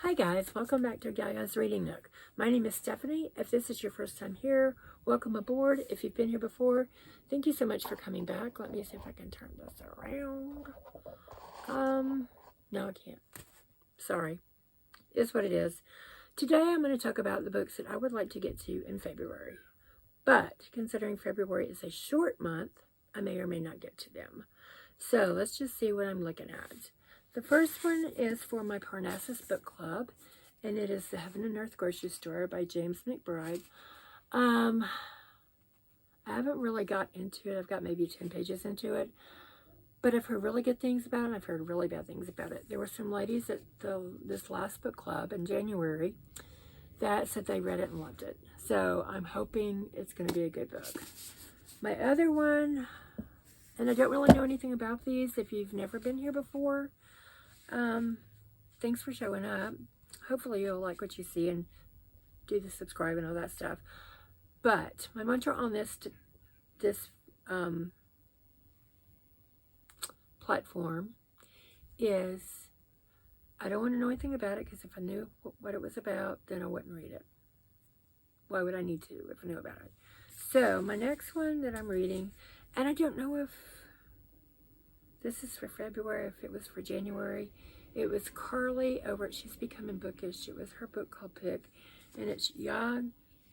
Hi guys, welcome back to Gaia's Reading Nook. My name is Stephanie. If this is your first time here, welcome aboard. If you've been here before, thank you so much for coming back. Let me see if I can turn this around. No I can't. Sorry. It's what it is. Today I'm going to talk about the books that I would like to get to in February. But considering February is a short month, I may or may not get to them. So let's just see what I'm looking at. The first one is for my Parnassus book club, and it is The Heaven and Earth Grocery Store by James McBride. I haven't really got into it. I've got maybe 10 pages into it, but I've heard really good things about it. I've heard really bad things about it. There were some ladies at this last book club in January that said they read it and loved it. So I'm hoping it's going to be a good book. My other one, and I don't really know anything about these if you've never been here before, thanks for showing up. Hopefully you'll like what you see and do the subscribe and all that stuff. But my mantra on this platform is I don't want to know anything about it, because if I knew what it was about, then I wouldn't read it. Why would I need to if I knew about it? So my next one that I'm reading, and I don't know if this is for February, if it was for January. It was Carly over at She's Becoming Bookish. It was her book called Pick, and it's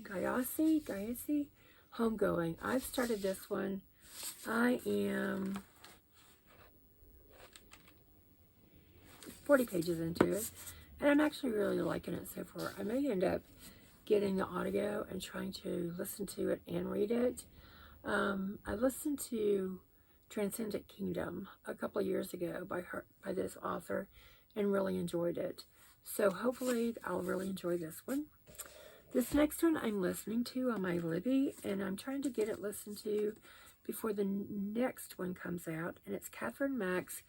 Gayasi Homegoing. I've started this one. I am 40 pages into it, and I'm actually really liking it so far. I may end up getting the audio and trying to listen to it and read it. I listened to Transcendent Kingdom a couple of years ago by this author and really enjoyed it. So hopefully I'll really enjoy this one. This next one I'm listening to on my Libby, and I'm trying to get it listened to before the next one comes out, and it's Catherine Mack's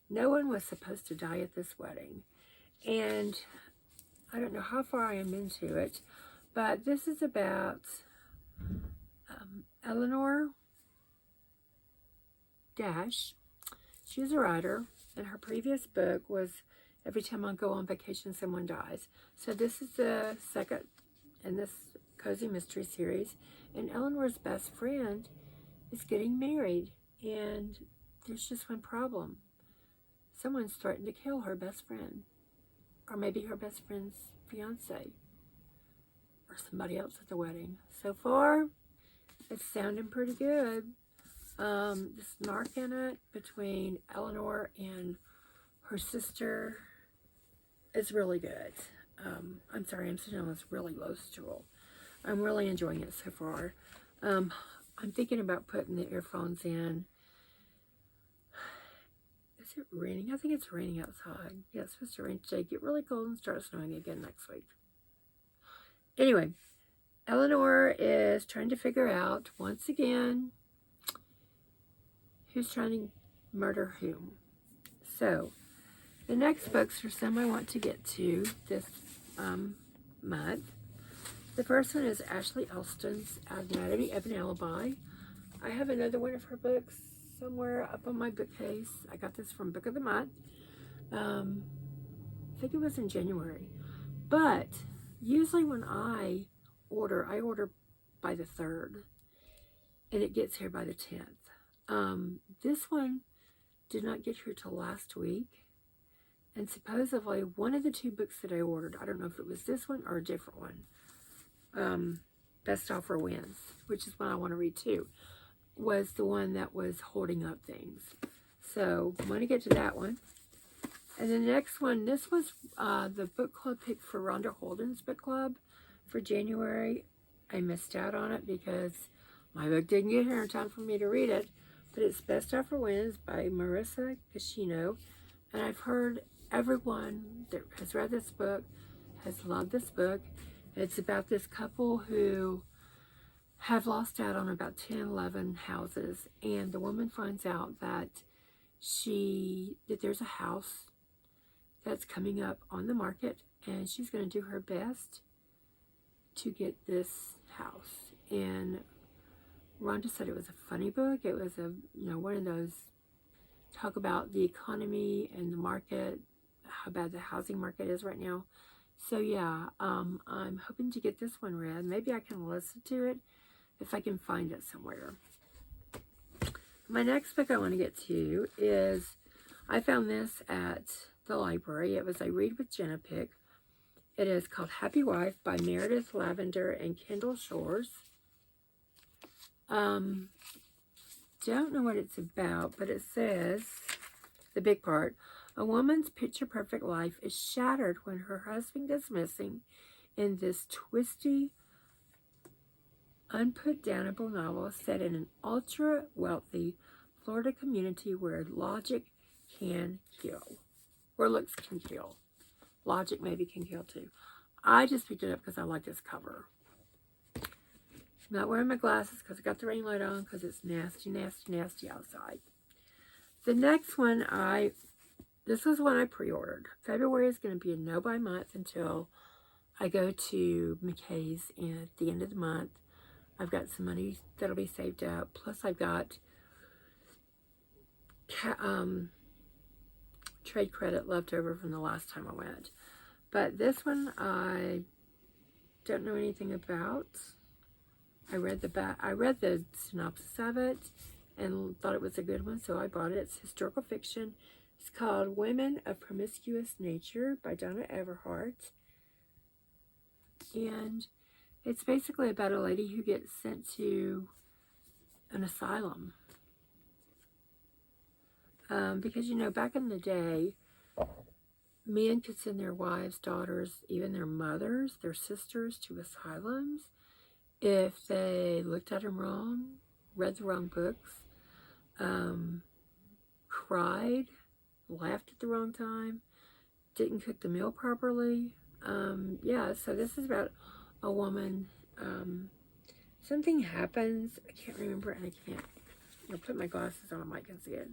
No One Was Supposed to Die at This Wedding. And I don't know how far I am into it, but this is about Eleanor Dash. She's a writer, and her previous book was Every Time I Go on Vacation Someone Dies. So this is the second in this cozy mystery series, and Eleanor's best friend is getting married, and there's just one problem. Someone's threatened to kill her best friend, or maybe her best friend's fiance, or somebody else at the wedding. So far, it's sounding pretty good. The snark in it between Eleanor and her sister is really good. I'm sorry, I'm sitting on this really low stool. I'm really enjoying it so far. I'm thinking about putting the earphones in. Is it raining? I think it's raining outside. Yeah, it's supposed to rain today. Get really cold and start snowing again next week. Anyway, Eleanor is trying to figure out, once again, who's trying to murder whom. So, the next books are some I want to get to this month. The first one is Ashley Elston's Anatomy of an Alibi. I have another one of her books somewhere up on my bookcase. I got this from Book of the Month. I think it was in January. But usually when I order by the 3rd, and it gets here by the 10th. This one did not get here till last week, and supposedly one of the 2 books that I ordered, I don't know if it was this one or a different one, Best Offer Wins, which is one I want to read too, was the one that was holding up things. So I'm going to get to that one. And the next one, this was the book club pick for Rhonda Holden's book club for January. I missed out on it because my book didn't get here in time for me to read it, but it's Best Offer Wins by Marissa Cascino, and I've heard everyone that has read this book has loved this book. It's about this couple who have lost out on about 10, 11 houses, and the woman finds out that there's a house that's coming up on the market, and she's going to do her best to get this house. And Rhonda said it was a funny book. It was one of those talk about the economy and the market, how bad the housing market is right now. So yeah, I'm hoping to get this one read. Maybe I can listen to it if I can find it somewhere. My next book I want to get to is, I found this at the library. It was a Read with Jenna pick. It is called Happy Wife by Meredith Lavender and Kendall Shores. Don't know what it's about, but it says, the big part, a woman's picture-perfect life is shattered when her husband goes missing in this twisty, unputdownable novel set in an ultra-wealthy Florida community where logic can kill. Or looks can kill. Logic maybe can kill too. I just picked it up because I like this cover. I'm not wearing my glasses because I got the rain light on because it's nasty, nasty, nasty outside. The next one, this was one I pre-ordered. February is going to be a no-buy month until I go to McKay's at the end of the month. I've got some money that'll be saved up. Plus I've got trade credit left over from the last time I went. But this one I don't know anything about. I read the synopsis of it and thought it was a good one, so I bought it. It's historical fiction. It's called Women of Promiscuous Nature by Donna Everhart. And it's basically about a lady who gets sent to an asylum. Because, you know, back in the day, men could send their wives, daughters, even their mothers, their sisters to asylums if they looked at them wrong, read the wrong books, cried, laughed at the wrong time, didn't cook the meal properly. Yeah, so this is about a woman. Something happens. I can't remember, and I can't, put my glasses on. I might can see it.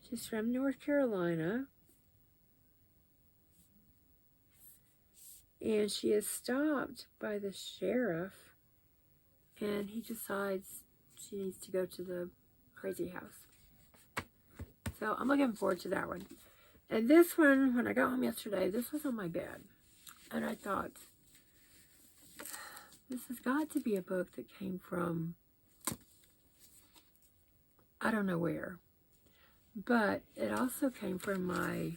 She's from North Carolina. And she is stopped by the sheriff. And he decides she needs to go to the crazy house. So I'm looking forward to that one. And this one, when I got home yesterday, this was on my bed. And I thought, this has got to be a book that came from, I don't know where. But it also came from my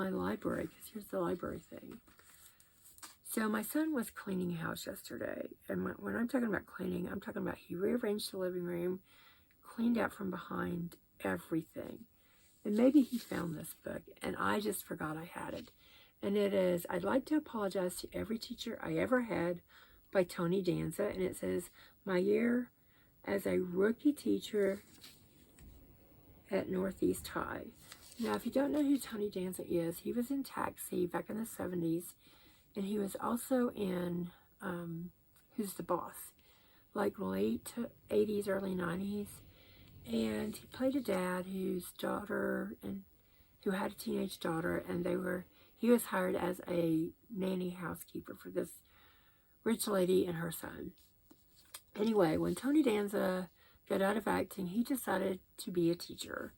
library, because here's the library thing. So my son was cleaning house yesterday. And when I'm talking about cleaning, I'm talking about he rearranged the living room, cleaned out from behind everything. And maybe he found this book, and I just forgot I had it. And it is, I'd like to apologize to every teacher I ever had by Tony Danza. And it says, my year as a rookie teacher at Northeast High. Now, if you don't know who Tony Danza is, he was in Taxi back in the 70s. And he was also in Who's the Boss? Like late 80s, early 90s. And he played a dad whose daughter, and who had a teenage daughter, and he was hired as a nanny housekeeper for this rich lady and her son. Anyway, when Tony Danza got out of acting, he decided to be a teacher.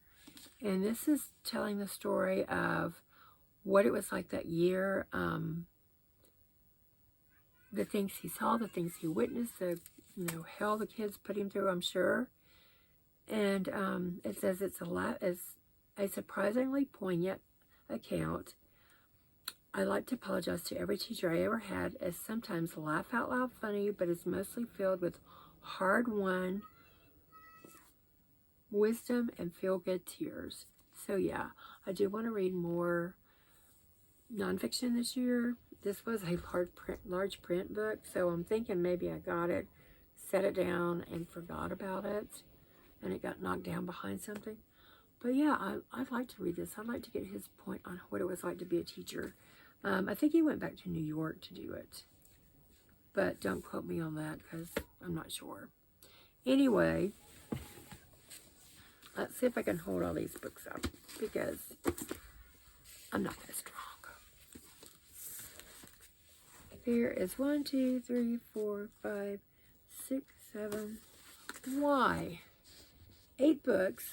And this is telling the story of what it was like that year, the things he saw, the things he witnessed, the hell the kids put him through, I'm sure. And it says it's a surprisingly poignant account. I like to apologize to every teacher I ever had, as sometimes laugh out loud funny, but is mostly filled with hard-won wisdom and feel-good tears. So yeah, I do want to read more nonfiction this year. This was a large print book, so I'm thinking maybe I got it, set it down, and forgot about it, and it got knocked down behind something. But yeah, I'd like to read this. I'd like to get his point on what it was like to be a teacher. I think he went back to New York to do it, but don't quote me on that because I'm not sure. Anyway, let's see if I can hold all these books up because I'm not that strong. There is 1, 2, 3, 4, 5, 6, 7, why 8 books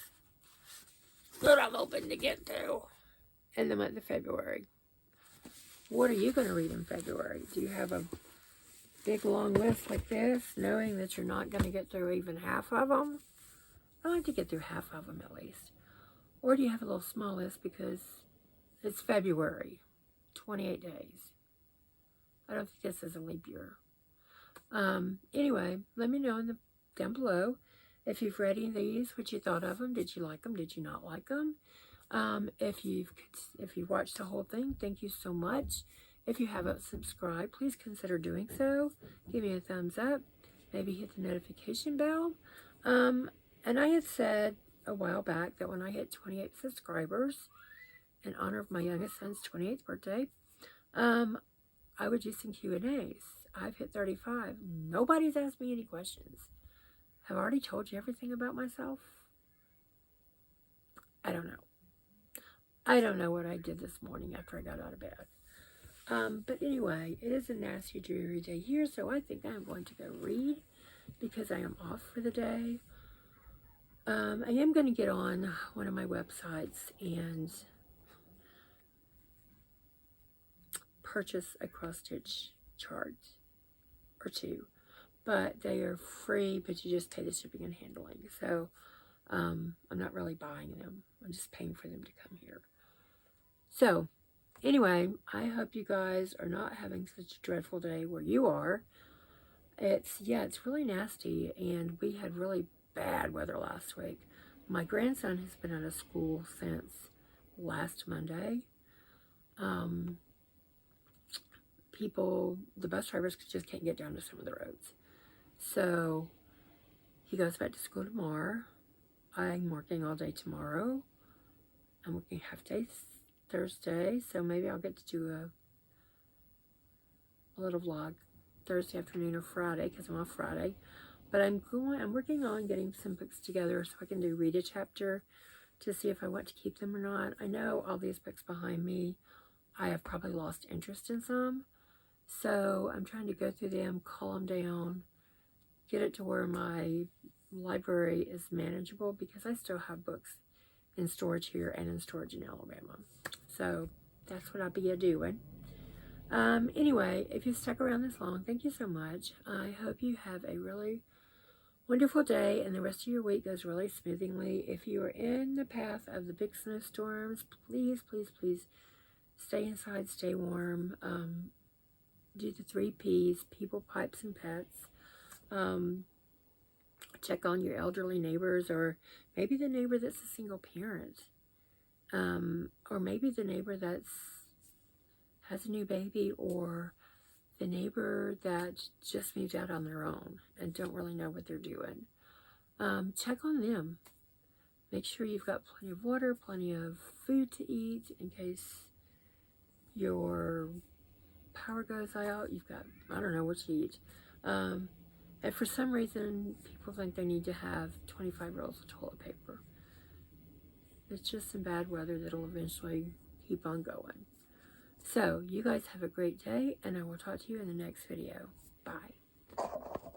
that I'm hoping to get to in the month of February. What are you going to read in February? Do you have a big long list like this, knowing that you're not going to get through even half of them? I like to get through half of them at least. Or do you have a little small list because it's February, 28 days? I don't think this is a leap year. Anyway, let me know down below if you've read any of these, what you thought of them. Did you like them? Did you not like them? If you've watched the whole thing, thank you so much. If you haven't subscribed, please consider doing so. Give me a thumbs up. Maybe hit the notification bell. And I had said a while back that when I hit 28 subscribers, in honor of my youngest son's 28th birthday, I would do some Q&As. I've hit 35. Nobody's asked me any questions. Have I already told you everything about myself? I don't know. I don't know what I did this morning after I got out of bed. But anyway, it is a nasty, dreary day here, so I think I'm going to go read because I am off for the day. I am going to get on one of my websites and purchase a cross-stitch chart or 2. But they are free, but you just pay the shipping and handling. So I'm not really buying them. I'm just paying for them to come here. So anyway, I hope you guys are not having such a dreadful day where you are. It's really nasty, and we had really bad weather last week. My grandson has been out of school since last Monday. The bus drivers just can't get down to some of the roads. So he goes back to school tomorrow. I'm working all day tomorrow. I'm working half day Thursday, so maybe I'll get to do a little vlog Thursday afternoon or Friday because I'm off Friday. But I'm working on getting some books together so I can read a chapter to see if I want to keep them or not. I know all these books behind me, I have probably lost interest in some. So I'm trying to go through them, call them down, get it to where my library is manageable because I still have books in storage here and in storage in Alabama. So that's what I'll be doing. Anyway, if you stuck around this long, thank you so much. I hope you have a really wonderful day and the rest of your week goes really smoothly. If you are in the path of the big snowstorms, please, please, please stay inside, stay warm. Do the 3 Ps, people, pipes, and pets. Check on your elderly neighbors, or maybe the neighbor that's a single parent. Or maybe the neighbor has a new baby, or the neighbor that just moved out on their own and don't really know what they're doing. Check on them. Make sure you've got plenty of water, plenty of food to eat in case your power goes out. You've got, I don't know what to eat. And for some reason, people think they need to have 25 rolls of toilet paper. It's just some bad weather that'll eventually keep on going. So, you guys have a great day, and I will talk to you in the next video. Bye.